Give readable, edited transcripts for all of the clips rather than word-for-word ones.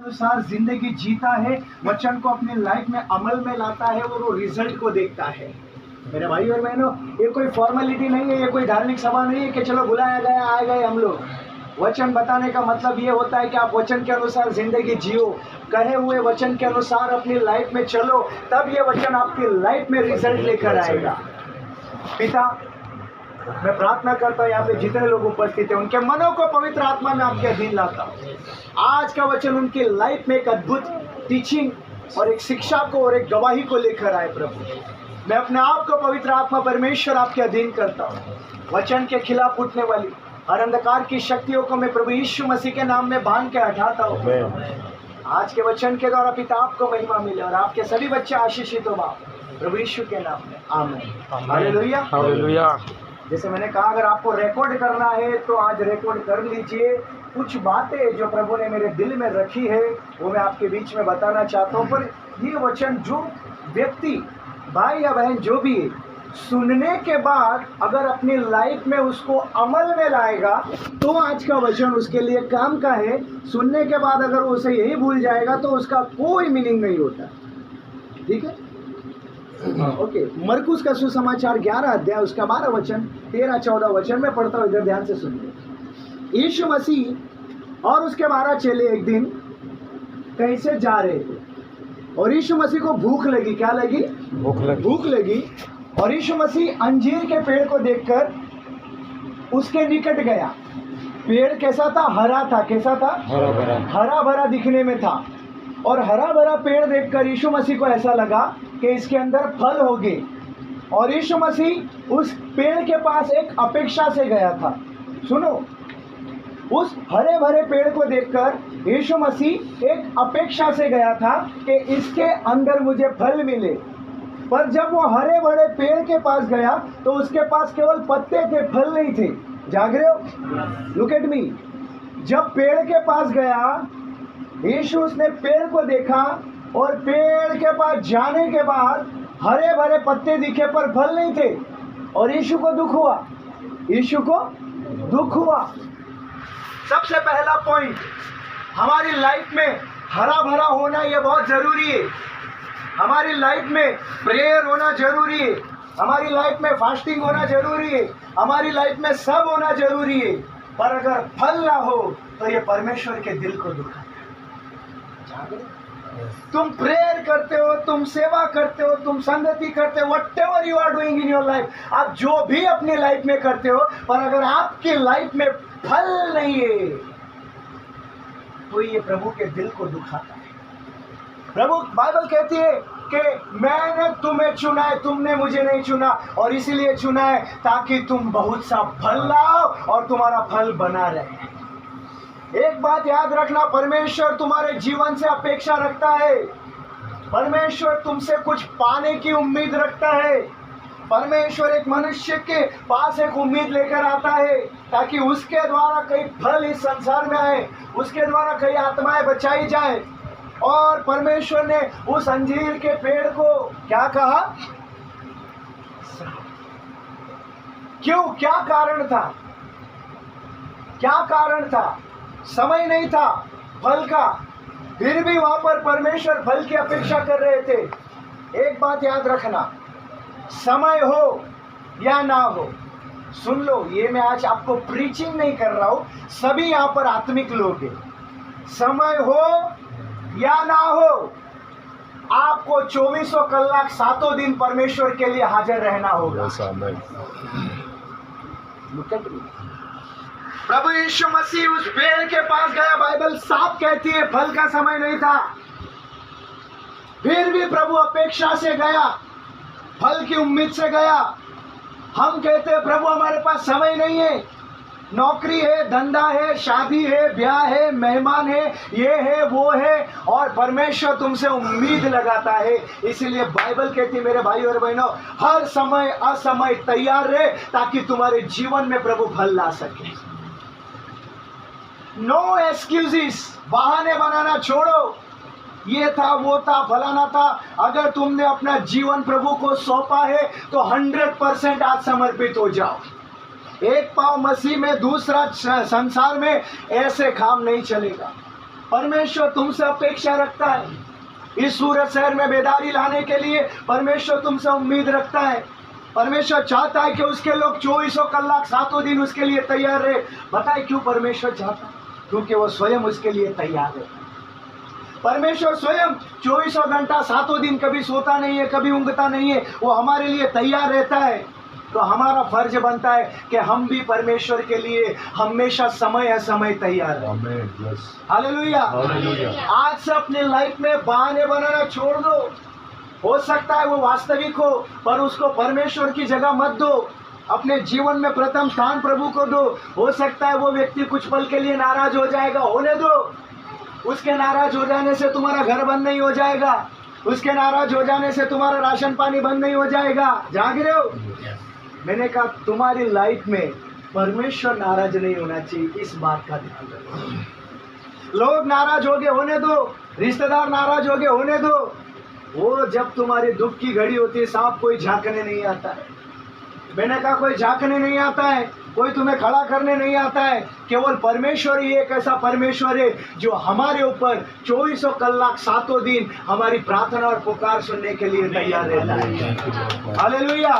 अनुसार जिंदगी जीता है, वचन को अपनी लाइफ में अमल में लाता है और वो रिजल्ट को देखता है। मेरे भाई और बहनों, ये कोई फॉर्मेलिटी नहीं है, ये कोई धार्मिक सभा नहीं है कि चलो बुलाया गया आ गए हम लोग। वचन बताने का मतलब ये होता है कि आप वचन के अनुसार जिंदगी जियो, कहे हुए वचन के अनुसार अपनी लाइफ में चलो, तब ये वचन आपकी लाइफ में रिजल्ट लेकर आएगा। पिता, मैं प्रार्थना करता हूँ यहाँ पे जितने लोग उपस्थित हैं उनके मनों को पवित्र आत्मा में आपके अधीन लाता हूँ। आज का वचन उनकी लाइफ में एक अद्भुत टीचिंग और एक शिक्षा को और एक गवाही को लेकर आए। प्रभु, मैं अपने आप को पवित्र आत्मा परमेश्वर आपके अधीन करता हूँ। वचन के खिलाफ उठने वाली हर अंधकार की शक्तियों को मैं प्रभु यीशु मसीह के नाम में बांध के हटाता हूँ। आज के वचन के द्वारा पिता आपको महिमा मिले और आपके सभी बच्चे आशीषित हो प्रभु यीशु के नाम में, आमीन। Hallelujah, hallelujah. जैसे मैंने कहा, अगर आपको रिकॉर्ड करना है तो आज रिकॉर्ड कर लीजिए। कुछ बातें जो प्रभु ने मेरे दिल में रखी है वो मैं आपके बीच में बताना चाहता हूँ। पर ये वचन जो व्यक्ति, भाई या बहन जो भी है, सुनने के बाद अगर अपनी लाइफ में उसको अमल में लाएगा तो आज का वचन उसके लिए काम का है। सुनने के बाद अगर वो उसे यही भूल जाएगा तो उसका कोई मीनिंग नहीं होता। ठीक है, ओके। मरकुस का सुसमाचार 11 अध्याय उसका 12 वचन 13-14 वचन में पढ़ता हूँ, इधर ध्यान से सुनिए। यीशु मसीह और उसके 12 चेले एक दिन कहीं से जा रहे थे और यीशु मसीह को भूख लगी। क्या लगी? भूख लगी। और यीशु मसीह अंजीर के पेड़ को देखकर उसके निकट गया। पेड़ कैसा था? हरा था। कैसा था? हरा भरा दिखने में था। और हरा भरा पेड़ देखकर यीशु मसीह को ऐसा लगा कि इसके अंदर फल होंगे। और यीशु मसीह उस पेड़ के पास एक अपेक्षा से गया था। सुनो, उस हरे भरे पेड़ को देखकर यीशु मसीह एक अपेक्षा से गया था कि इसके अंदर मुझे फल मिले। पर जब वो हरे भरे पेड़ के पास गया तो उसके पास केवल पत्ते थे, फल नहीं थे। जाग रहे हो? Look at me. जब पेड़ के पास गया यीशु, उसने पेड़ को देखा और पेड़ के पास जाने के बाद हरे भरे पत्ते दिखे पर फल नहीं थे और यीशु को दुख हुआ। यीशु को दुख हुआ। सबसे पहला पॉइंट, हमारी लाइफ में हरा भरा होना ये बहुत जरूरी है। हमारी लाइफ में प्रेयर होना जरूरी है। हमारी लाइफ में फास्टिंग होना जरूरी है। हमारी लाइफ में सब होना जरूरी है। पर अगर फल ना हो तो ये परमेश्वर के दिल को दुखाता है। तुम प्रेयर करते हो, तुम सेवा करते हो, तुम संगति करते हो, whatever you are doing in your life, आप जो भी अपनी लाइफ में करते हो, पर अगर आपकी लाइफ में फल नहीं है तो ये प्रभु के दिल को दुखाता है। प्रभु, बाइबल कहती है कि मैंने तुम्हें चुना है, तुमने मुझे नहीं चुना, और इसीलिए चुना है ताकि तुम बहुत सा फल लाओ और तुम्हारा फल बना रहे। एक बात याद रखना, परमेश्वर तुम्हारे जीवन से अपेक्षा रखता है। परमेश्वर तुमसे कुछ पाने की उम्मीद रखता है। परमेश्वर एक मनुष्य के पास एक उम्मीद लेकर आता है ताकि उसके द्वारा कई फल इस संसार में आए, उसके द्वारा कई आत्माएं बचाई जाए। और परमेश्वर ने उस अंजीर के पेड़ को क्या कहा? क्यों? क्या कारण था? क्या कारण था? समय नहीं था फल का, फिर भी वहां पर परमेश्वर फल की अपेक्षा कर रहे थे। एक बात याद रखना, समय हो या ना हो, सुन लो, ये मैं आज आपको प्रीचिंग नहीं कर रहा हूं, सभी यहां पर आत्मिक लोग हैं। समय हो या ना हो, आपको 24 कलाक 7 दिन परमेश्वर के लिए हाजिर रहना होगा। प्रभु यीशु मसीह उस पेड़ के पास गया। बाइबल साफ कहती है फल का समय नहीं था, फिर भी प्रभु अपेक्षा से गया, फल की उम्मीद से गया। हम कहते हैं प्रभु हमारे पास समय नहीं है, नौकरी है, धंधा है, शादी है, ब्याह है, मेहमान है, ये है, वो है, और परमेश्वर तुमसे उम्मीद लगाता है। इसीलिए बाइबल कहती है मेरे भाई और बहनों, हर समय असमय तैयार रहे ताकि तुम्हारे जीवन में प्रभु फल ला सके। नो एक्सक्यूजेस, बहाने बनाना छोड़ो, ये था, वो था, फलाना था। अगर तुमने अपना जीवन प्रभु को सौंपा है तो 100% आज समर्पित हो जाओ। एक पाँव मसीह में, दूसरा संसार में, ऐसे काम नहीं चलेगा। परमेश्वर तुमसे अपेक्षा रखता है। इस सूरत शहर में बेदारी लाने के लिए परमेश्वर तुमसे उम्मीद रखता है। परमेश्वर चाहता है कि उसके लोग 24 कलाक 7 दिन उसके लिए तैयार रहे। बताए क्यों परमेश्वर चाहता है? क्योंकि वो स्वयं उसके लिए तैयार है। परमेश्वर स्वयं 24 घंटा 7 दिन कभी सोता नहीं है, कभी ऊँघता नहीं है, वो हमारे लिए तैयार रहता है। तो हमारा फर्ज बनता है कि हम भी परमेश्वर के लिए हमेशा समय समय तैयार रहें। हालेलुया। आज से अपने लाइफ में बहाने बनाना छोड़ दो। हो सकता है वो वास्तविक हो, पर उसको परमेश्वर की जगह मत दो। अपने जीवन में प्रथम स्थान प्रभु को दो। हो सकता है वो व्यक्ति कुछ पल के लिए नाराज हो जाएगा, होने दो। उसके नाराज हो जाने से तुम्हारा घर बंद नहीं हो जाएगा। उसके नाराज हो जाने से तुम्हारा राशन पानी बंद नहीं हो जाएगा। जाग रहे हो? मैंने कहा तुम्हारी लाइफ में परमेश्वर नाराज नहीं होना चाहिए, इस बात का ध्यान रखो। लोग नाराज हो गए, होने दो। रिश्तेदार नाराज हो गए, होने दो। वो जब तुम्हारी दुख की घड़ी होती है, साहब कोई झांकने नहीं आता है। मैंने कहा कोई झांकने नहीं आता है, कोई तुम्हें खड़ा करने नहीं आता है। केवल परमेश्वर ही एक ऐसा परमेश्वर है जो हमारे ऊपर 24 कलाक 7 दिन हमारी प्रार्थना और पुकार सुनने के लिए तैयार रहता है। हालेलुया।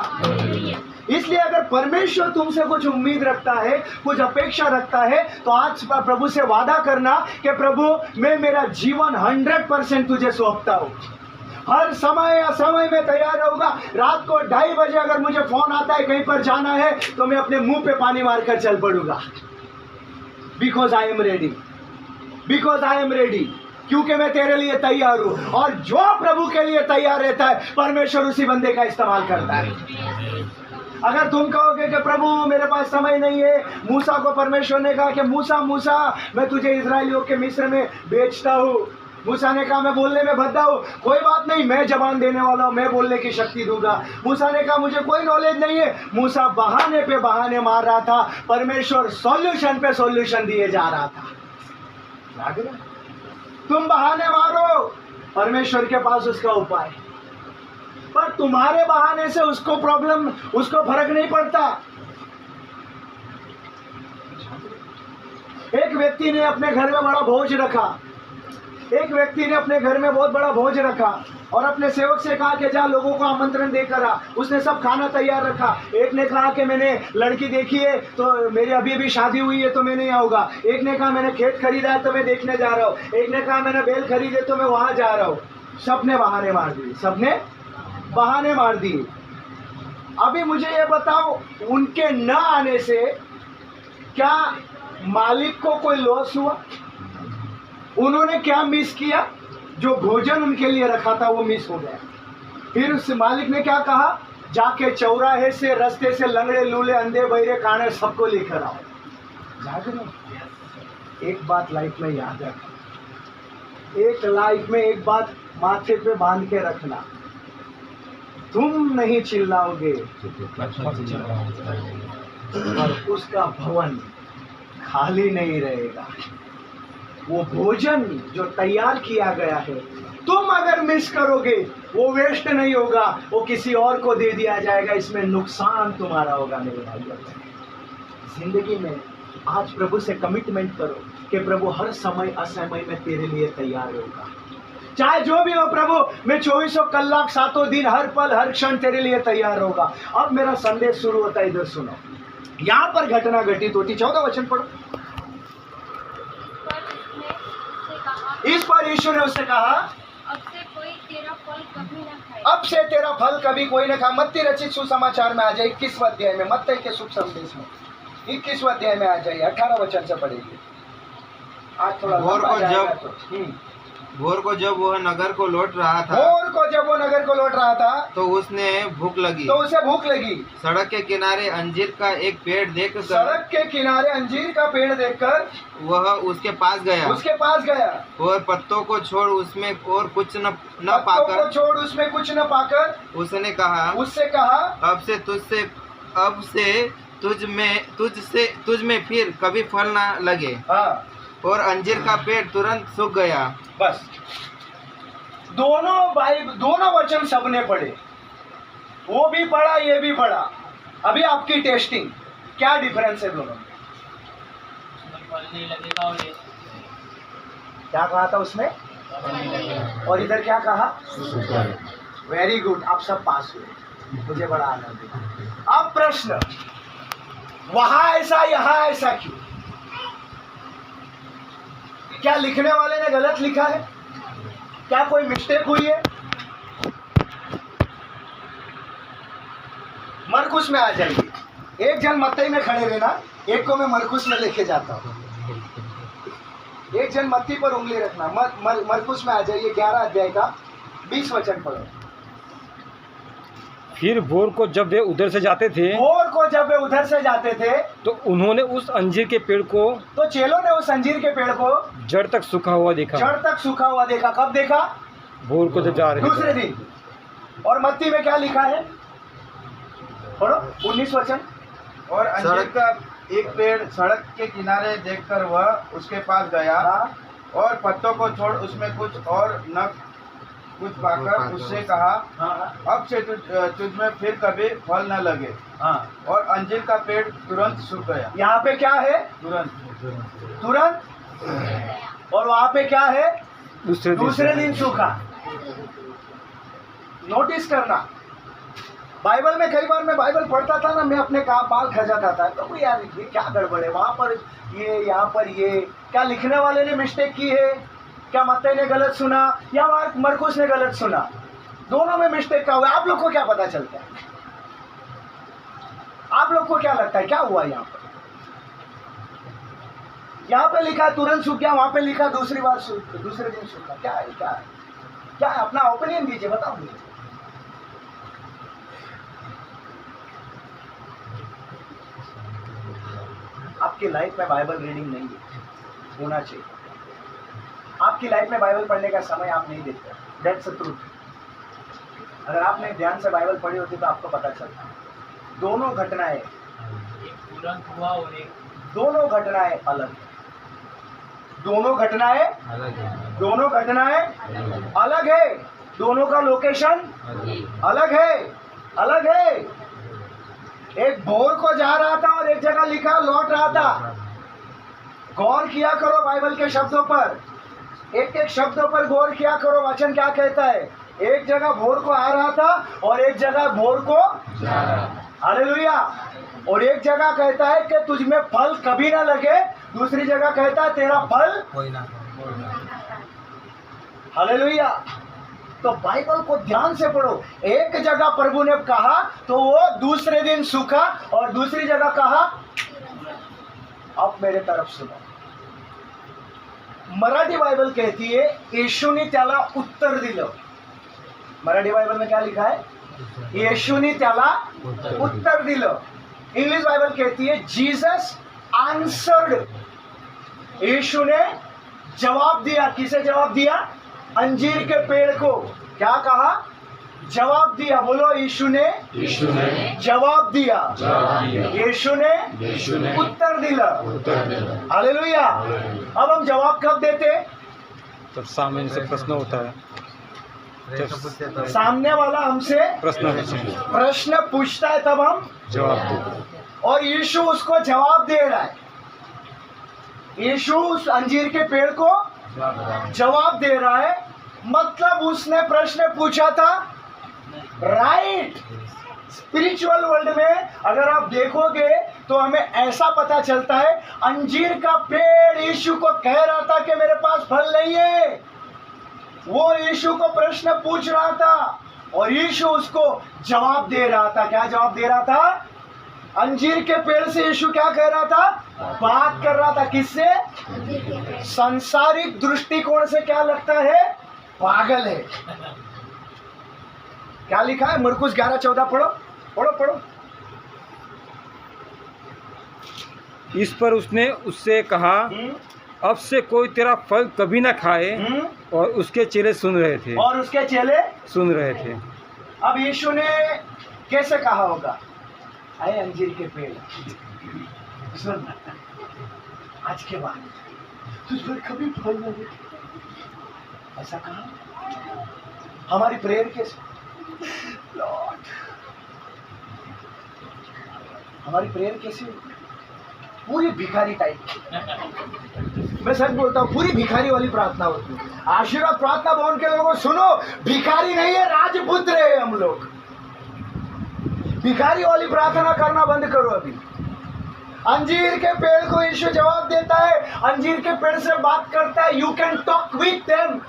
इसलिए अगर परमेश्वर तुमसे कुछ उम्मीद रखता है, कुछ अपेक्षा रखता है, तो आज प्रभु से वादा करना कि प्रभु मैं मेरा जीवन 100% तुझे सौंपता हूँ। हर समय असमय में तैयार रहूंगा। रात को 2:30 बजे अगर मुझे फोन आता है कहीं पर जाना है, तो मैं अपने मुंह पे पानी मारकर चल पड़ूंगा। Because I am ready, because I am ready, क्योंकि मैं तेरे लिए तैयार हूं। और जो प्रभु के लिए तैयार रहता है, परमेश्वर उसी बंदे का इस्तेमाल करता है। अगर तुम कहोगे कि प्रभु मेरे पास समय नहीं है, मूसा को परमेश्वर ने कहा कि मूसा मूसा मैं तुझे इजरायलियों के मिस्र में बेचता हूँ। मूसा ने कहा मैं बोलने में भद्दा हूँ। कोई बात नहीं, मैं जबान देने वाला हूँ, मैं बोलने की शक्ति दूंगा। मूसा ने कहा मुझे कोई नॉलेज नहीं है। मूसा बहाने पे बहाने मार रहा था, परमेश्वर सॉल्यूशन पे सॉल्यूशन दिए जा रहा था। तुम बहाने मारो, परमेश्वर के पास उसका उपाय। पर तुम्हारे बहाने से उसको प्रॉब्लम, उसको फर्क नहीं पड़ता। एक व्यक्ति ने अपने घर में बड़ा भोज रखा। एक व्यक्ति ने अपने घर में बहुत बड़ा भोज रखा और अपने सेवक से कहा कि जा लोगों को आमंत्रण देकर आ। उसने सब खाना तैयार रखा। एक ने कहा कि मैंने लड़की देखी है तो मेरी अभी अभी शादी हुई है तो मैं नहीं आऊँगा। एक ने कहा मैंने खेत खरीदा है तो मैं देखने जा रहा हूँ। एक ने कहा मैंने बैल खरीदे तो मैं वहाँ जा रहा हूँ। सबने बहाने मार दिए, सबने बहाने मार दिए। अभी मुझे ये बताओ, उनके न आने से क्या मालिक को कोई लॉस हुआ? उन्होंने क्या मिस किया? जो भोजन उनके लिए रखा था वो मिस हो गया। फिर उस मालिक ने क्या कहा, जाके चौराहे से, रास्ते से लंगड़े लूले अंधे बहरे काने सबको लेकर आओ। याद है? एक बात लाइफ में याद रखना, एक लाइफ में एक बात माथे पे बांध के रखना, तुम नहीं चिल्लाओगे पर उसका भवन खाली नहीं रहेगा। वो भोजन जो तैयार किया गया है, तुम अगर मिस करोगे वो वेस्ट नहीं होगा, वो किसी और को दे दिया जाएगा। इसमें नुकसान तुम्हारा होगा। मेरे भाइयों, जिंदगी में आज प्रभु से कमिटमेंट करो कि प्रभु हर समय असमय में तेरे लिए तैयार होगा। चाहे जो भी हो प्रभु, मैं 24 कलाक 7 दिन हर पल हर क्षण तेरे लिए तैयार होगा। अब मेरा संदेश शुरू होता है, इधर सुनो। यहाँ पर घटना घटित होती, 14 वचन पढ़ो। इस पर यीशु ने उससे कहा, अब से तेरा फल कभी कोई न खाए। मत्ती रचित सुसमाचार में आ जाए 21वें अध्याय में, मत्ती के शुभ संदेश में 21वें अध्याय में आ जाइए, 18 वचन से पढ़ेंगे। आज थोड़ा भोर को जब वह नगर को लौट रहा था, तो उसने भूख लगी, तो उसे भूख लगी। सड़क के किनारे अंजीर का एक पेड़ देखकर वह उसके पास गया और पत्तों को छोड़ उसमें और कुछ न पाकर उसने कहा, अब से तुझ में फिर कभी फल ना लगे। हाँ। और अंजीर का पेड़ तुरंत सूख गया। बस दोनों वचन सबने पढ़े, वो भी पढ़ा ये भी पढ़ा। अभी आपकी टेस्टिंग, क्या डिफरेंस है दोनों? क्या कहा था उसने? और इधर क्या कहा? वेरी गुड, आप सब पास हुए, मुझे बड़ा आनंद है। अब प्रश्न, वहां ऐसा यहां ऐसा क्यों? क्या लिखने वाले ने गलत लिखा है? क्या कोई मिस्टेक हुई है? मरकुस में आ जाइए, एक जन मत्ती में खड़े रहना, एक को मैं मरकुस में लेके जाता हूँ। एक जन मत्ती पर उंगली रखना, मरकुस में आ जाइए, 11 अध्याय का 20 वचन पढ़ो। फिर भोर को जब वे उधर से जाते थे, तो उन्होंने उस अंजीर के पेड़ को, तो चेलों ने उस अंजीर के पेड़ को जड़ तक सूखा हुआ देखा। कब देखा? भोर को जब जा रहे थे, दूसरे दिन। और मत्ती में क्या लिखा है? पढ़ो 19 वचन। और अंजीर का एक पेड़ सड़क के किनारे देखकर वह उसके पास गया और पत्तों को छोड़ उसमें कुछ और न कुछ पाकर उससे कहा, अब से तुझ में फिर कभी फल न लगे। और अंजीर का पेड़ तुरंत सूख गया। यहाँ पे क्या है? तुरंत। और वहाँ पे क्या है? दूसरे दिन सूखा। नोटिस करना, बाइबल में कई बार मैं बाइबल पढ़ता था ना, मैं अपने बाल खजाता था, तो यार ये क्या गड़बड़ है, वहाँ पर ये, यहाँ पर ये, क्या लिखने वाले ने मिस्टेक की है? क्या मत्ती ने गलत सुना या मरकुस ने गलत सुना? दोनों में मिस्टेक का हुआ। आप लोग को क्या पता चलता है? आप लोग को क्या लगता है क्या हुआ यहाँ पर? यहाँ पे लिखा तुरंत सूख गया, वहां पे लिखा दूसरे दिन सूखा। क्या है? क्या है? अपना ओपिनियन दीजिए, बताओ मुझे। आपकी लाइफ में बाइबल रीडिंग नहीं है, होना चाहिए। आपकी लाइफ में बाइबल पढ़ने का समय आप नहीं देते, दैट्स द ट्रूथ। अगर आपने ध्यान से बाइबल पढ़ी होती तो आपको पता चलता। दोनों घटनाएं तुरंत हुआ और एक, दोनों घटनाएं अलग है। दोनों घटनाएं अलग है। दोनों का लोकेशन अलग है। एक भोर को जा रहा था और एक जगह लिखा लौट रहा था। गौर किया करो बाइबल के शब्दों पर, एक एक शब्दों पर गौर किया करो। वचन क्या कहता है? एक जगह भोर को आ रहा था और एक जगह भोर को हालेलुया। और एक जगह कहता है कि तुझ में फल कभी ना लगे, दूसरी जगह कहता है तेरा फल कोई ना। हालेलुया। तो बाइबल को ध्यान से पढ़ो। एक जगह प्रभु ने कहा तो वो दूसरे दिन सूखा, और दूसरी जगह कहा अब मेरे तरफ सुनो। मराठी बाइबल कहती है येशूनी त्याला उत्तर दिलं। मराठी बाइबल में क्या लिखा है? येशूनी त्याला उत्तर दिलं। इंग्लिश बाइबल कहती है जीसस आंसर्ड। यीशु ने जवाब दिया। किसे जवाब दिया? अंजीर के पेड़ को। क्या कहा? जवाब दिया। बोलो, यीशु ने जवाब दिया। यीशु ने उत्तर दिया। हालेलुया। अब हम जवाब कब देते? तब सामने से प्रश्न होता है, सामने वाला हमसे प्रश्न पूछता है, तब हम जवाब देते। और यीशु उसको जवाब दे रहा है। यीशु उस अंजीर के पेड़ को जवाब दे रहा है। मतलब उसने प्रश्न पूछा था, राइट। स्पिरिचुअल वर्ल्ड में अगर आप देखोगे तो हमें ऐसा पता चलता है, अंजीर का पेड़ यीशु को कह रहा था कि मेरे पास फल नहीं है। वो यीशु को प्रश्न पूछ रहा था और यीशु उसको जवाब दे रहा था। क्या जवाब दे रहा था? अंजीर के पेड़ से यीशु क्या कह रहा था? बात कर रहा था। किससे? सांसारिक दृष्टिकोण से क्या लगता है? पागल है। क्या लिखा है? मरकुस 11:14 पढ़ो। इस पर उसने उससे कहा, अब से कोई तेरा फल कभी ना खाए। और उसके चेले सुन रहे थे। अब यीशु ने कैसे कहा होगा? आए अंजीर के पेड़, सुन, आज के बाद तुझ पर कभी फल नहीं। ऐसा कहा। हमारी प्रेयर कैसे? लॉर्ड, हमारी प्रेयर कैसी? पूरी भिखारी टाइप। मैं सच बोलता हूँ, पूरी भिखारी वाली प्रार्थना होती है। आशीर्वाद प्रार्थना भवन के लोगों सुनो, भिखारी नहीं है, राजपुत्र है हम लोग। भिखारी वाली प्रार्थना करना बंद करो अभी। अंजीर के पेड़ को यीशु जवाब देता है, अंजीर के पेड़ से बात करता है, you can talk with them.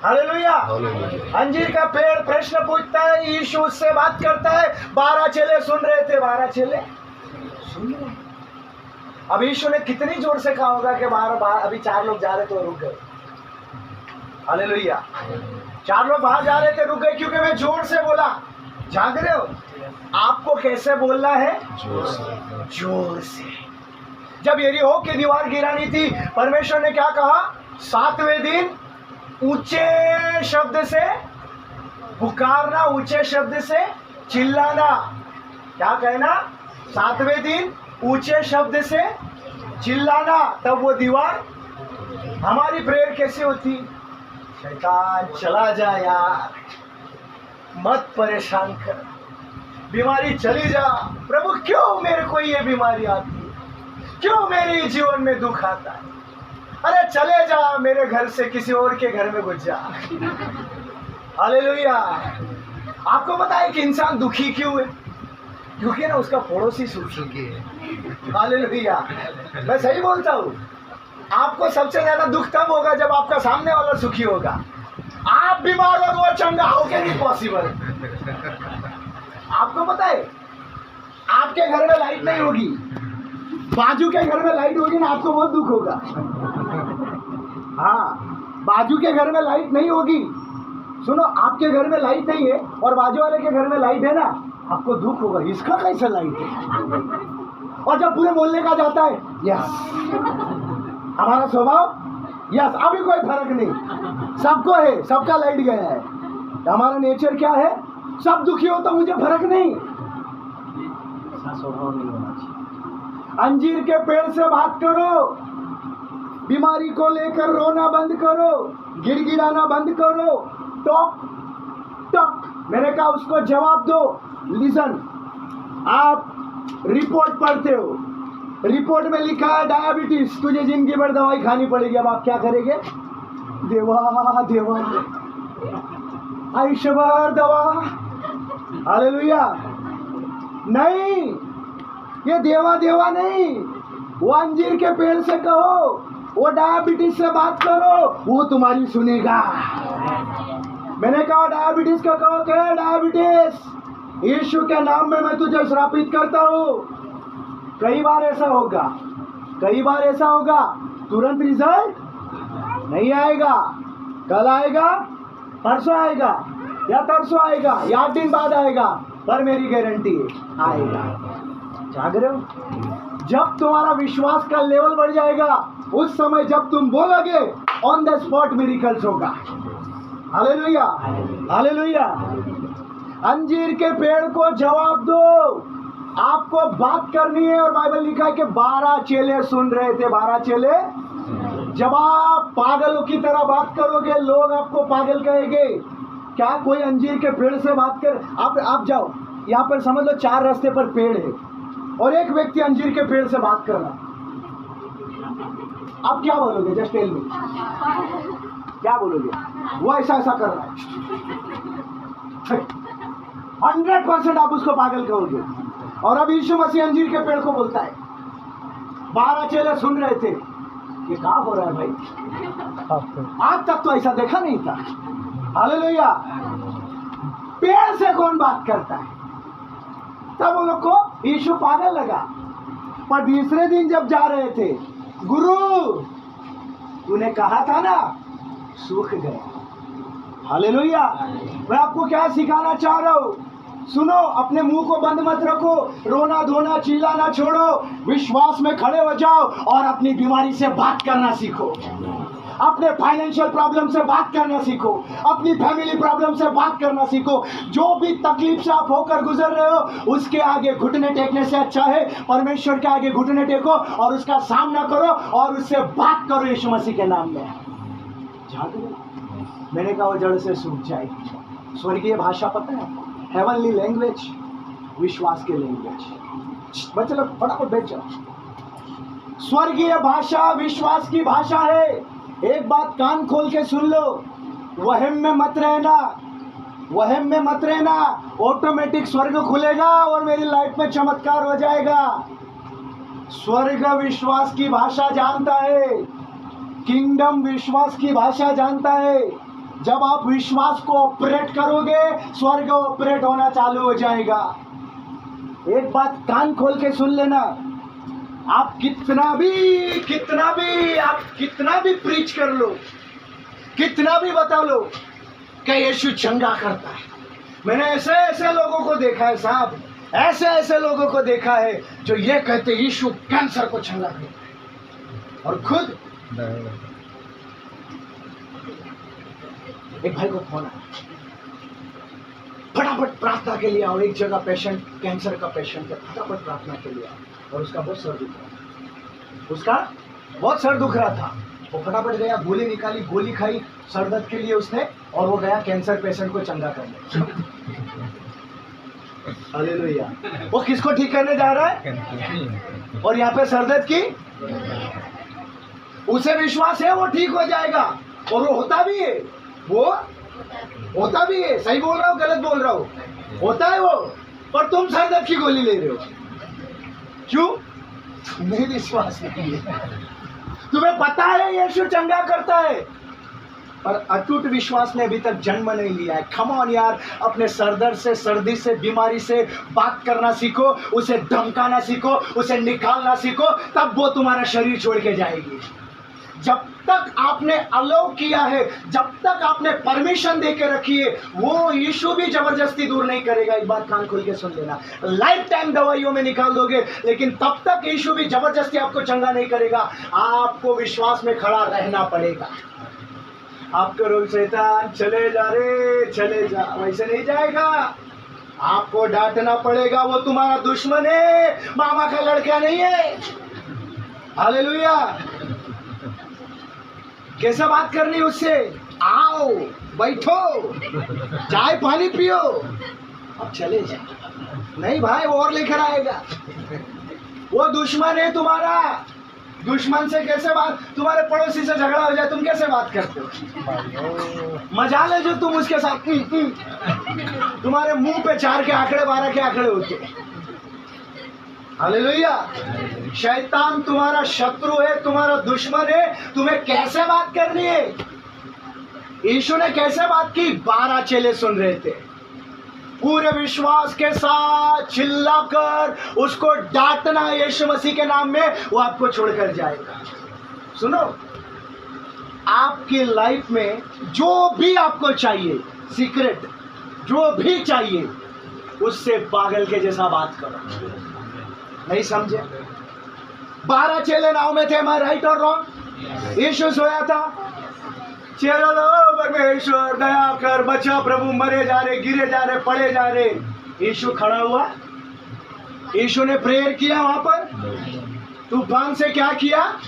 Hallelujah. अंजीर का पेड़ प्रश्न पूछता है, यीशु उससे बात करता है। 12 चेले सुन रहे थे, 12 चेले सुन रहे। अब यीशु ने कितनी जोर से कहा होगा कि 12 अभी 4 लोग जा रहे थे, रुक गए। हालेलुया। 4 लोग बाहर जा रहे थे, रुक गए, क्योंकि मैं जोर से बोला। जाग रहे हो? आपको कैसे बोलना है? जोर से। जब यरीहो की दीवार गिरानी थी, परमेश्वर ने क्या कहा? 7वें दिन ऊंचे शब्द से पुकारना, ऊंचे शब्द से चिल्लाना। क्या कहना? 7वें दिन ऊंचे शब्द से चिल्लाना, तब वो दीवार। हमारी प्रेयर कैसे होती? शैतान चला जा यार, मत परेशान कर, बीमारी चली जा। प्रभु क्यों मेरे को ये बीमारी आती है? क्यों मेरे जीवन में दुख आता है? अरे चले जा मेरे घर से, किसी और के घर में घुस जा। हालेलुया। आपको पता है कि इंसान दुखी क्यों है? क्योंकि ना उसका पड़ोसी सुखी है। हालेलुया। मैं सही बोलता हूँ। आपको सबसे ज्यादा दुख तब होगा जब आपका सामने वाला सुखी होगा। आप बीमार हो तो वो चंगा हो के नहीं पॉसिबल। आपको पता है, आपके घर में लाइट नहीं होगी, बाजू के घर में लाइट होगी ना, आपको बहुत दुख होगा। हाँ, बाजू के घर में लाइट नहीं होगी। सुनो, आपके घर में लाइट नहीं है और बाजू वाले के घर में लाइट है ना, आपको दुख होगा, इसका कैसे लाइट है। और जब पूरे मोहल्ले का जाता है, यस हमारा स्वभाव, यस अभी कोई फर्क नहीं, सबको है, सबका लाइट गया है। हमारा नेचर क्या है? सब दुखी हो तो मुझे फर्क नहीं। ऐसा स्वभाव नहीं होना चाहिए। अंजीर के पेड़ से बात करो, बीमारी को लेकर रोना बंद करो, गिड़गिड़ाना बंद करो। टॉक टॉक, मैंने कहा उसको जवाब दो। लिसन, आप रिपोर्ट पढ़ते हो, रिपोर्ट में लिखा है डायबिटीज, तुझे जिंदगी भर दवाई खानी पड़ेगी। अब आप क्या करेंगे? देवा देवा, आयुष्य भर दवा। हालेलुया। नहीं, ये देवा देवा नहीं, वो अंजीर के पेड़ से कहो, वो डायबिटीज से बात करो, वो तुम्हारी सुनेगा। मैंने कहा डायबिटीज का कहो कि डायबिटीज, यीशु के नाम में मैं तुझे श्रापित करता हूँ। कई बार ऐसा होगा, कई बार ऐसा होगा, तुरंत रिजल्ट नहीं आएगा। कल आएगा, परसों आएगा, या तरसों आएगा, या 8 दिन बाद आएगा, पर मेरी गारंटी है आएगा। जाग रहे हो? जब तुम्हारा विश्वास का लेवल बढ़ जाएगा, उस समय जब तुम बोलोगे, ऑन द स्पॉट मिरेकल्स होगा। Hallelujah, hallelujah. अंजीर के पेड़ को जवाब दो, आपको बात करनी है। और बाइबल लिखा है कि 12 चेले सुन रहे थे, 12 चेले। जब आप पागलों की तरह बात करोगे, लोग आपको पागल कहेंगे। क्या कोई अंजीर के पेड़ से बात कर? आप जाओ, यहाँ पर समझ लो 4 रास्ते पर पेड़ है और एक व्यक्ति अंजीर के पेड़ से बात कर रहा। आप क्या बोलोगे? जस्ट टेल मी, क्या बोलोगे? वो ऐसा ऐसा कर रहा है, 100% आप उसको पागल कहोगे। और अब यीशु मसीह अंजीर के पेड़ को बोलता है, 12 चेले सुन रहे थे, ये क्या हो रहा है भाई? आज तक तो ऐसा देखा नहीं था। हालेलुया। पेड़ से कौन बात करता है? तब उन लोग को यीशु पागल लगा। पर दूसरे दिन जब जा रहे थे, गुरु तूने कहा था ना, सूख गया। हालेलुया। मैं आपको क्या सिखाना चाह रहा हूँ? सुनो, अपने मुंह को बंद मत रखो, रोना धोना चिल्लाना छोड़ो, विश्वास में खड़े हो जाओ और अपनी बीमारी से बात करना सीखो। अपने फाइनेंशियल प्रॉब्लम से बात करना सीखो, अपनी फैमिली प्रॉब्लम से बात करना सीखो। जो भी तकलीफ से आप होकर गुजर रहे हो, उसके आगे घुटने टेकने से अच्छा है परमेश्वर के आगे घुटने टेको और उसका सामना करो और उससे बात करो यीशु मसीह के नाम में। मैंने कहा वो जड़ से सूख जाएगी। स्वर्गीय भाषा पता है, हेवनली लैंग्वेज, विश्वास के लैंग्वेज। बच्चे लोग फटाफट बैठ जाओ। स्वर्गीय भाषा विश्वास की भाषा है। एक बात कान खोल के सुन लो, वहम में मत रहना, वहम में मत रहना। ऑटोमेटिक स्वर्ग खुलेगा और मेरी लाइफ में चमत्कार हो जाएगा। स्वर्ग विश्वास की भाषा जानता है, किंगडम विश्वास की भाषा जानता है। जब आप विश्वास को ऑपरेट करोगे, स्वर्ग ऑपरेट होना चालू हो जाएगा। एक बात कान खोल के सुन लेना, आप कितना भी प्रीच कर लो, कितना भी बता लो कि यीशु चंगा करता है। मैंने ऐसे लोगों को देखा है साहब, ऐसे लोगों को देखा है जो ये कहते यीशु कैंसर को चंगा करता है, और खुद एक भाई को फोन आया, फटाफट प्रार्थना के लिए आओ। एक जगह पेशेंट, कैंसर का पेशेंट है, फटाफट प्रार्थना के लिए आओ। और उसका बहुत सर दुख रहा था। वो फटाफट गया, गोली निकाली, गोली खाई सर दर्द के लिए उसने, और वो गया कैंसर पेशेंट को चंगा करने। हालेलुया। वो किसको ठीक करने जा रहा है? और यहाँ पे सर दर्द की, उसे विश्वास है वो ठीक हो जाएगा, और वो होता भी है, वो होता भी है। सही बोल रहा हूँ गलत बोल रहा हूँ? होता है वो, पर तुम सर दर्द की गोली ले रहे हो, क्यों? तुम्हें विश्वास नहीं है, तुम्हें पता है यीशु चंगा करता है, पर अटूट विश्वास ने अभी तक जन्म नहीं लिया है। कम ऑन यार, अपने सरदर्द से, सर्दी से, बीमारी से बात करना सीखो, उसे धमकाना सीखो, उसे निकालना सीखो, तब वो तुम्हारा शरीर छोड़ के जाएगी। जब तक आपने अलाउ किया है, जब तक आपने परमिशन दे के रखी है, वो यीशु भी जबरदस्ती दूर नहीं करेगा। एक बात कान खोल के सुन लेना, लाइफ टाइम दवाइयों में निकाल दोगे, लेकिन तब तक यीशु भी जबरदस्ती आपको चंगा नहीं करेगा। आपको विश्वास में खड़ा रहना पड़ेगा। आपको रोग शैतान चले जा रे, चले जा, वैसे नहीं जाएगा। आपको डांटना पड़ेगा, वो तुम्हारा दुश्मन है, मामा का लड़का नहीं है। हालेलुया। कैसे बात करनी उससे? आओ, बैठो, चाय पानी पियो, अब चले जाओ। नहीं भाई, वो और लेकर आएगा। वो दुश्मन है तुम्हारा। दुश्मन से कैसे बात? तुम्हारे पड़ोसी से झगड़ा हो जाए, तुम कैसे बात करते हो? मजा ले जो तुम उसके साथ, तुम्हारे मुंह पे 4 के आंकड़े 12 के आंकड़े होते। हालेलुया। शैतान तुम्हारा शत्रु है, तुम्हारा दुश्मन है, तुम्हें कैसे बात करनी है? यीशु ने कैसे बात की? 12 चेले सुन रहे थे, पूरे विश्वास के साथ चिल्लाकर उसको डांटना यीशु मसीह के नाम में, वो आपको छोड़कर जाएगा। सुनो, आपकी लाइफ में जो भी आपको चाहिए, सीक्रेट जो भी चाहिए, उससे पागल के जैसा बात करो। नहीं समझे? 12 चेले नाव में थे, मैं राइट और रॉन्ग? यीशु सोया था। चेलो परमेश्वर दया कर, बचा प्रभु, मरे जा रहे, गिरे जा रहे, पड़े जा रहे। यीशु खड़ा हुआ, यीशु ने प्रेयर किया वहां पर। तूफान से क्या किया?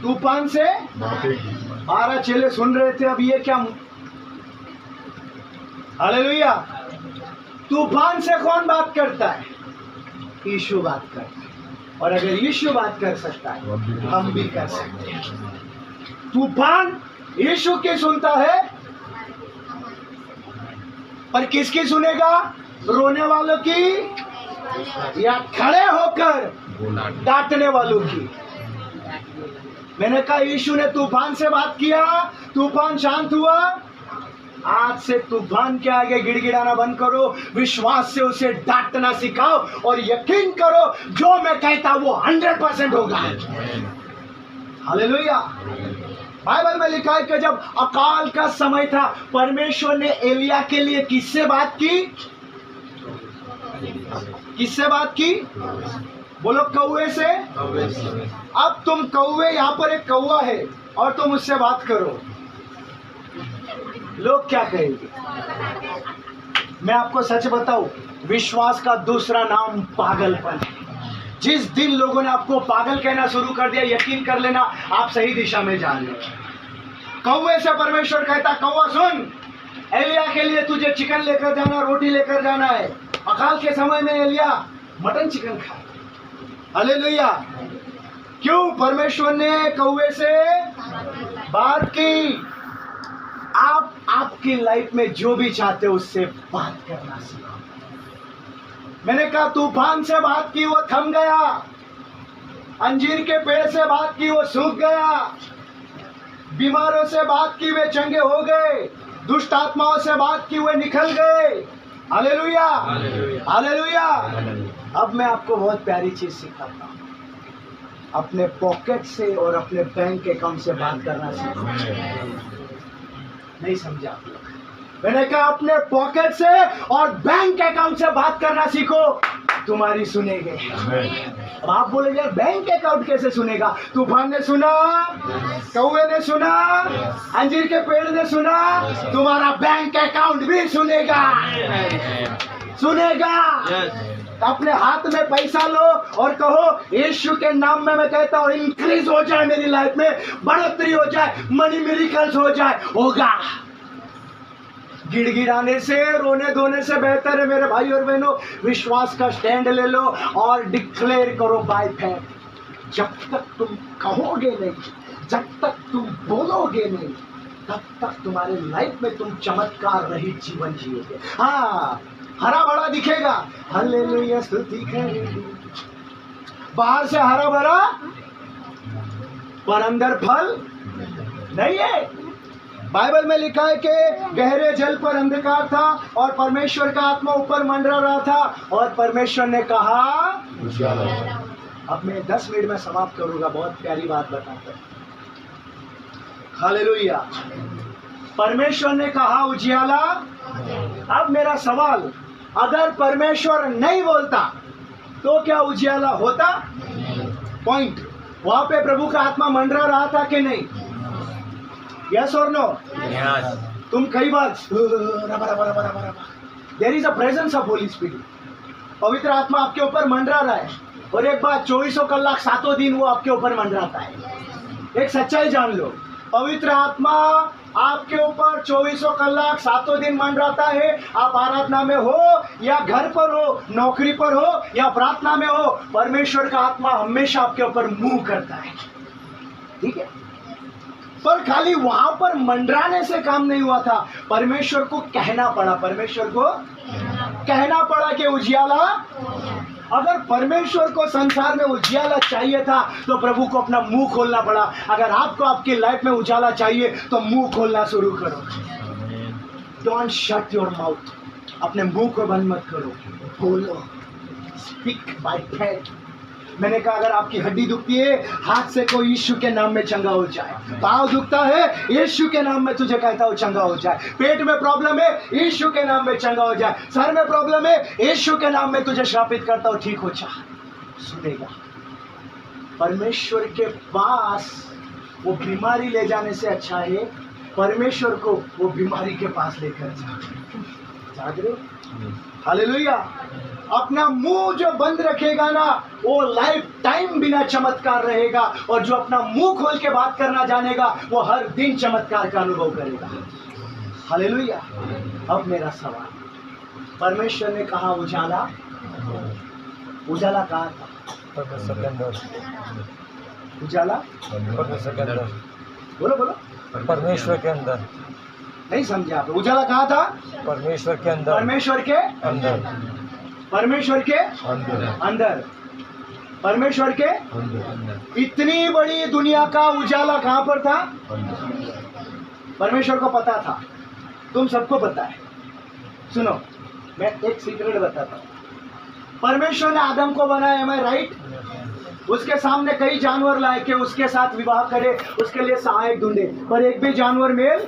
तूफान से 12 चेले सुन रहे थे। अब ये क्या? हालेलुया। तूफान से कौन बात करता है? यीशु बात करता है। और अगर यीशु बात कर सकता है, हम भी कर सकते हैं। तूफान यीशु की सुनता है, पर किसकी सुनेगा? रोने वालों की या खड़े होकर डांटने वालों की? मैंने कहा यीशु ने तूफान से बात किया, तूफान शांत हुआ। आज से तूफान के आगे गिड़गिड़ाना बंद करो, विश्वास से उसे डांटना सिखाओ, और यकीन करो जो मैं कहता वो 100% होगा। हालेलुया। बाइबल में लिखा है कि जब अकाल का समय था, परमेश्वर ने एलिया के लिए किससे बात की? किससे बात की? बोलो, कौवे से। अब तुम कौवे, यहाँ पर एक कौवा है और तुम उससे बात करो, लोग क्या कहेंगे? मैं आपको सच बताऊं, विश्वास का दूसरा नाम पागलपन है। जिस दिन लोगों ने आपको पागल कहना शुरू कर दिया, यकीन कर लेना आप सही दिशा में जा रहे हो। कौवे से परमेश्वर कहता, कौवा सुन, एलिया के लिए तुझे चिकन लेकर जाना, रोटी लेकर जाना है। अकाल के समय में एलिया मटन चिकन खाए। हालेलुया। क्यों? परमेश्वर ने कौवे से बात की। आप आपकी लाइफ में जो भी चाहते हो उससे बात करना सीखो। मैंने कहा तूफान से बात की, वो थम गया। अंजीर के पेड़ से बात की, वो सूख गया। बीमारों से बात की, वे चंगे हो गए। दुष्ट आत्माओं से बात की, वे निकल गए। Hallelujah, hallelujah. अब मैं आपको बहुत प्यारी चीज सिखाता हूँ। अपने पॉकेट से और अपने बैंक अकाउंट से बात करना सीखो। नहीं समझा आप लोग? मैंने कहा अपने पॉकेट से और बैंक अकाउंट से बात करना सीखो, तुम्हारी सुनेंगे। अब आप बोलेंगे यार बैंक अकाउंट कैसे सुनेगा? तूफान ने सुना, कौवे ने सुना, अंजीर के पेड़ ने सुना, तुम्हारा बैंक अकाउंट भी सुनेगा, सुनेगा। अपने हाथ में पैसा लो और कहो यीशु के नाम में मैं कहता हूँ इंक्रीज हो जाए, मेरी लाइफ में बढ़ोतरी हो जाए, मनी मिरेकल्स हो जाए। होगा। गिड़गिड़ाने से, रोने धोने से बेहतर है मेरे भाई और बहनों, विश्वास का स्टैंड ले लो और डिक्लेयर करो बाय फेथ। जब तक तुम कहोगे नहीं, जब तक तुम बोलोगे नहीं, तब तक तुम्हारे लाइफ में तुम चमत्कार रहित जीवन जियोगे। हाँ, हरा भरा दिखेगा, हालेलुया स्तुति करेंगे, बाहर से हरा भरा पर अंदर फल नहीं है। बाइबल में लिखा है कि गहरे जल पर अंधकार था और परमेश्वर का आत्मा ऊपर मंडरा रहा था और परमेश्वर ने कहा। अब मैं 10 मिनट में समाप्त करूंगा, बहुत प्यारी बात बताता हूं। हालेलुया। परमेश्वर ने कहा उजियाला। अब मेरा सवाल, अगर परमेश्वर नहीं बोलता तो क्या उजियाला होता? पॉइंट। वहां पे प्रभु का आत्मा मंडरा रहा था कि नहीं? यस और नो? तुम कई बार there is a presence of holy spirit, पवित्र आत्मा आपके ऊपर मंडरा रहा है। और एक बात, 24 कलाक 7 दिन वो आपके ऊपर मंडराता है। एक सच्चाई जान लो, पवित्र आत्मा आपके ऊपर 24 कलाक 7 दिन मंडराता है। आप आराधना में हो या घर पर हो, नौकरी पर हो या प्रार्थना में हो, परमेश्वर का आत्मा हमेशा आपके ऊपर मूव करता है। ठीक है, पर खाली वहां पर मंडराने से काम नहीं हुआ था, परमेश्वर को कहना पड़ा, परमेश्वर को कहना पड़ा कि उजियाला। अगर परमेश्वर को संसार में उजियाला चाहिए था तो प्रभु को अपना मुंह खोलना पड़ा। अगर आपको आपकी लाइफ में उजाला चाहिए तो मुंह खोलना शुरू करो। डोंट शट योर माउथ, अपने मुंह को बंद मत करो, बोलो, स्पीक बाय फेथ। मैंने कहा अगर आपकी हड्डी दुखती है, हाथ से कोई यीशु के नाम में चंगा हो जाए। पाँव दुखता है, यीशु के नाम में तुझे कहता हूँ चंगा हो जाए। पेट में प्रॉब्लम है, यीशु के नाम में चंगा हो जाए। सर में प्रॉब्लम है, यीशु के नाम में तुझे श्रापित करता हूँ ठीक हो जा। सुनेगा। परमेश्वर के पास वो बीमारी ले जाने से अच्छा है परमेश्वर को वो बीमारी के पास लेकर जाग रहे हो? हालेलुया। अपना मुंह जो बंद रखेगा ना, वो लाइफ टाइम बिना चमत्कार रहेगा, और जो अपना मुंह खोल के बात करना जानेगा वो हर दिन चमत्कार का अनुभव करेगा। हालेलुया। अब मेरा सवाल, परमेश्वर ने कहा उजाला, उजाला कहा था? उजाला बोलो बोलो। परमेश्वर के अंदर। नहीं समझे आप? उजाला कहा था? परमेश्वर के अंदर। परमेश्वर के अंदर। परमेश्वर के अंदर। परमेश्वर के इतनी बड़ी दुनिया का उजाला कहाँ पर था? परमेश्वर को पता था, तुम सबको पता है। सुनो, मैं एक सीक्रेट बताता हूँ। परमेश्वर ने आदम को बनाया, एम आई राइट? उसके सामने कई जानवर लाए के उसके साथ विवाह करे, उसके लिए सहायक ढूंढे, पर एक भी जानवर मेल।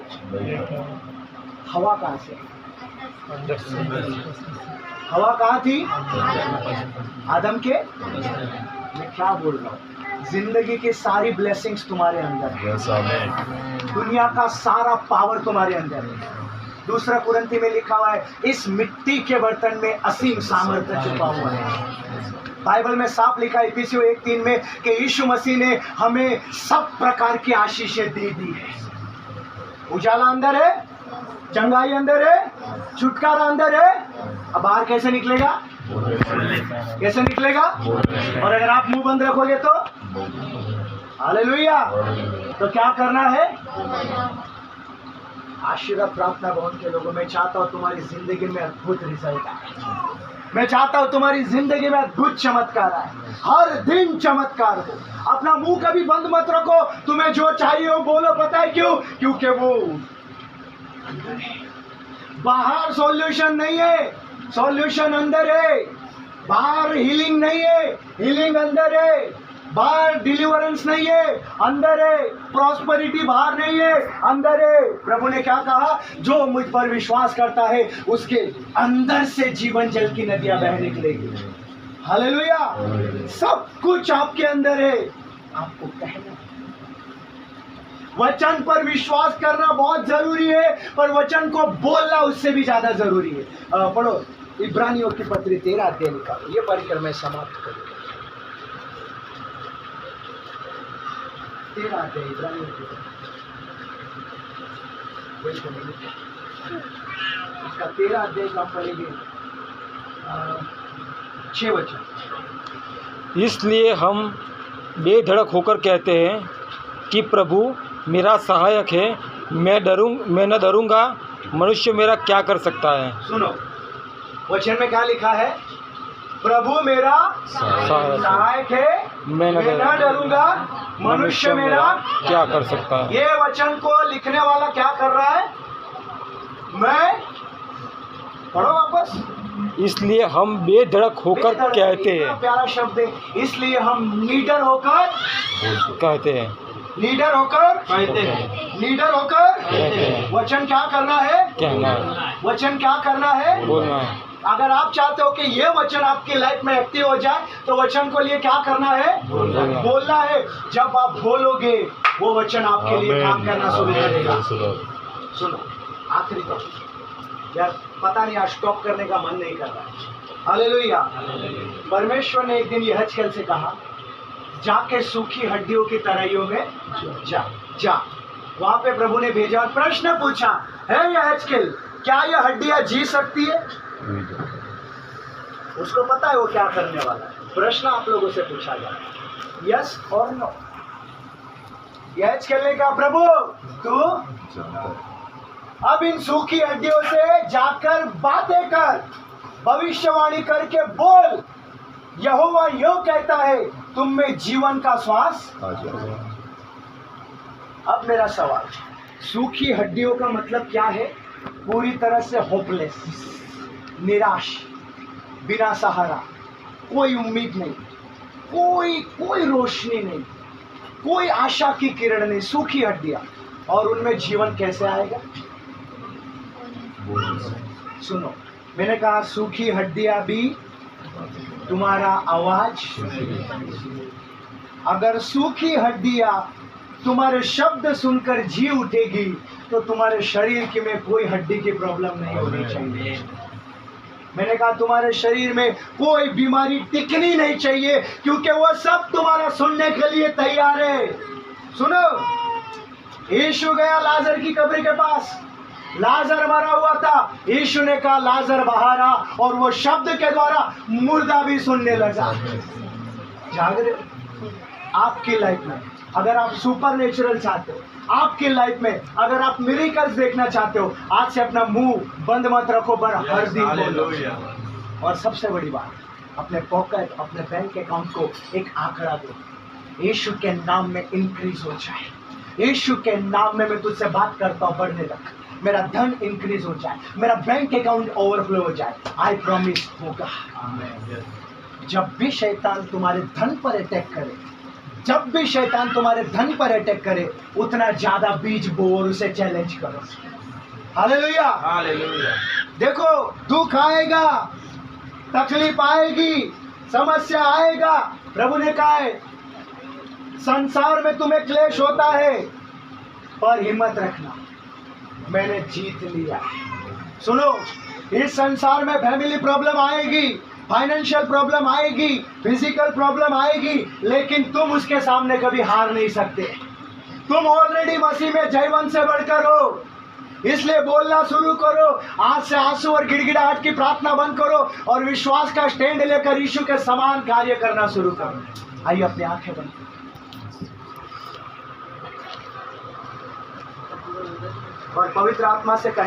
हवा कहाँ से? हवा कहाँ थी? आदम के। मैं क्या बोल रहा हूँ? जिंदगी की सारी ब्लेसिंग्स तुम्हारे अंदर है। दुनिया का सारा पावर तुम्हारे अंदर है। दूसरा कुरिन्थी में लिखा हुआ है, इस मिट्टी के बर्तन में असीम सामर्थ्य छुपा हुआ है। बाइबल में साफ लिखा है इफिसियों 1:3 में कि यीशु मसीह ने हमें सब प्रकार की आशीषें दे दी है। उजाला अंदर है, चंगाई अंदर है, छुटकारा अंदर है। अब बाहर कैसे निकलेगा? कैसे निकलेगा? और अगर आप मुंह बंद रखोगे तो हालेलुया। तो क्या करना है? आशीर्वाद प्रार्थना भवन के लोगों, मैं चाहता हूँ तुम्हारी जिंदगी में अद्भुत रिजल्ट आए। मैं चाहता हूँ तुम्हारी जिंदगी में अद्भुत चमत्कार आए, हर दिन चमत्कार हो। अपना मुंह कभी बंद मत रखो, तुम्हें जो चाहिए हो बोलो। पता है क्यों? क्योंकि वो अंदर है। बाहर सॉल्यूशन नहीं है, सॉल्यूशन अंदर है। बाहर हीलिंग नहीं है, हीलिंग अंदर है। बाहर डिलीवरेंस नहीं है, अंदर है। प्रॉस्पेरिटी बाहर नहीं है, अंदर है। प्रभु ने क्या कहा? जो मुझ पर विश्वास करता है उसके अंदर से जीवन जल की नदियां बह निकलेगी। हालेलुया। सब कुछ आपके अंदर है, आपको कहना है। वचन पर विश्वास करना बहुत जरूरी है, पर वचन को बोलना उससे भी ज्यादा जरूरी है। पढ़ो इब्रानियों की पत्री 13 अध्याय निकालो, ये पढ़कर मैं समाप्त करूँ। 13 अध्याय इब्रानियों की इसका 13 अध्याय का पढ़ेंगे 6 वचन। इसलिए हम बेधड़क होकर कहते हैं कि प्रभु मेरा सहायक है, मैं न डरूंगा। मनुष्य मेरा क्या कर सकता है? सुनो, वचन में क्या लिखा है? प्रभु मेरा सहायक है, मैं न डरूंगा। मनुष्य मेरा क्या कर सकता है? ये वचन को लिखने वाला क्या कर रहा है? मैं पढ़ो वापस। इसलिए हम बेधड़क होकर कहते हैं। प्यारा शब्द है। इसलिए हम लीडर होकर कहते हैं, लीडर होकर कहते हैं, लीडर होकर कहते हैं। वचन क्या करना है? कहना है, वचन क्या करना है? बोलना है। अगर आप चाहते हो कि ये वचन आपकी लाइफ में एक्टिव हो जाए तो वचन को लिए क्या करना है? बोलना है। जब आप बोलोगे वो वचन आपके लिए काम करना शुरू करेगा। सुनो, आखिरी बात यार, पता नहीं आज स्टॉप करने का मन नहीं कर रहा है। हालेलुया। परमेश्वर ने एक दिन यहजकेल से कहा, जाके सूखी हड्डियों की तराइयों में जा। वहां पे प्रभु ने भेजा और प्रश्न पूछा, है यहजकेल, क्या यह हड्डियां जी सकती है? उसको पता है वो क्या करने वाला है। प्रश्न आप लोगों से पूछा जाए, यस और नो। यहजकेल ने कहा, प्रभु तू अब इन सूखी हड्डियों से जाकर बातें कर, भविष्यवाणी करके बोल, यहोवा यूं कहता है, तुम में जीवन का श्वास आ जाए। अब मेरा सवाल, सूखी हड्डियों का मतलब क्या है? पूरी तरह से होपलेस, निराश, बिना सहारा, कोई उम्मीद नहीं, कोई रोशनी नहीं, कोई आशा की किरण नहीं, सूखी हड्डियां। और उनमें जीवन कैसे आएगा? सुनो, मैंने कहा सूखी हड्डियां भी तुम्हारा आवाज। अगर सूखी हड्डियां तुम्हारे शब्द सुनकर जी उठेगी तो तुम्हारे शरीर की में कोई हड्डी की प्रॉब्लम नहीं होनी चाहिए। मैंने कहा तुम्हारे शरीर में कोई बीमारी टिकनी नहीं चाहिए, क्योंकि वो सब तुम्हारा सुनने के लिए तैयार है। सुनो, यीशु गया लाजर की कब्र के पास, लाजर मरा हुआ था। यीशु ने कहा लाजर बाहर आ, और वो शब्द के द्वारा मुर्दा भी सुनने लगा। जाग रहे हो? आपकी लाइफ में अगर आप सुपर नेचुरल चाहते हो, आपकी लाइफ में अगर आप मिरेकल्स देखना चाहते हो, आज से अपना मुंह बंद मत रखो, पर हर दिन बोलो। और सबसे बड़ी बात, अपने पॉकेट, अपने बैंक अकाउंट को एक आंकड़ा दो, यीशु के नाम में इंक्रीज हो जाए। यीशु के नाम में मैं तुझसे बात करता हूँ, बढ़ने लग, मेरा धन इंक्रीज हो जाए, मेरा बैंक अकाउंट ओवरफ्लो हो जाए। आई प्रॉमिस होगा। जब भी शैतान तुम्हारे धन पर अटैक करे, जब भी शैतान तुम्हारे धन पर अटैक करे, उतना ज्यादा बीज बो और उसे चैलेंज करो। Hallelujah, hallelujah. देखो, दुख आएगा, तकलीफ आएगी, समस्या आएगा। प्रभु ने कहा है संसार में तुम्हें क्लेश होता है, पर हिम्मत रखना, मैंने जीत लिया। सुनो, इस संसार में फैमिली प्रॉब्लम आएगी, फाइनेंशियल प्रॉब्लम आएगी, फिजिकल प्रॉब्लम आएगी, लेकिन तुम उसके सामने कभी हार नहीं सकते। तुम ऑलरेडी मसीह में जयवंत से बढ़कर हो, इसलिए बोलना शुरू करो। आज से आंसू और गिड़गिड़ाहट की प्रार्थना बंद करो और विश्वास का स्टैंड लेकर यीशु के समान कार्य करना शुरू करो। आइए अपनी आंखें बंद करो। और पवित्र आत्मा से कहे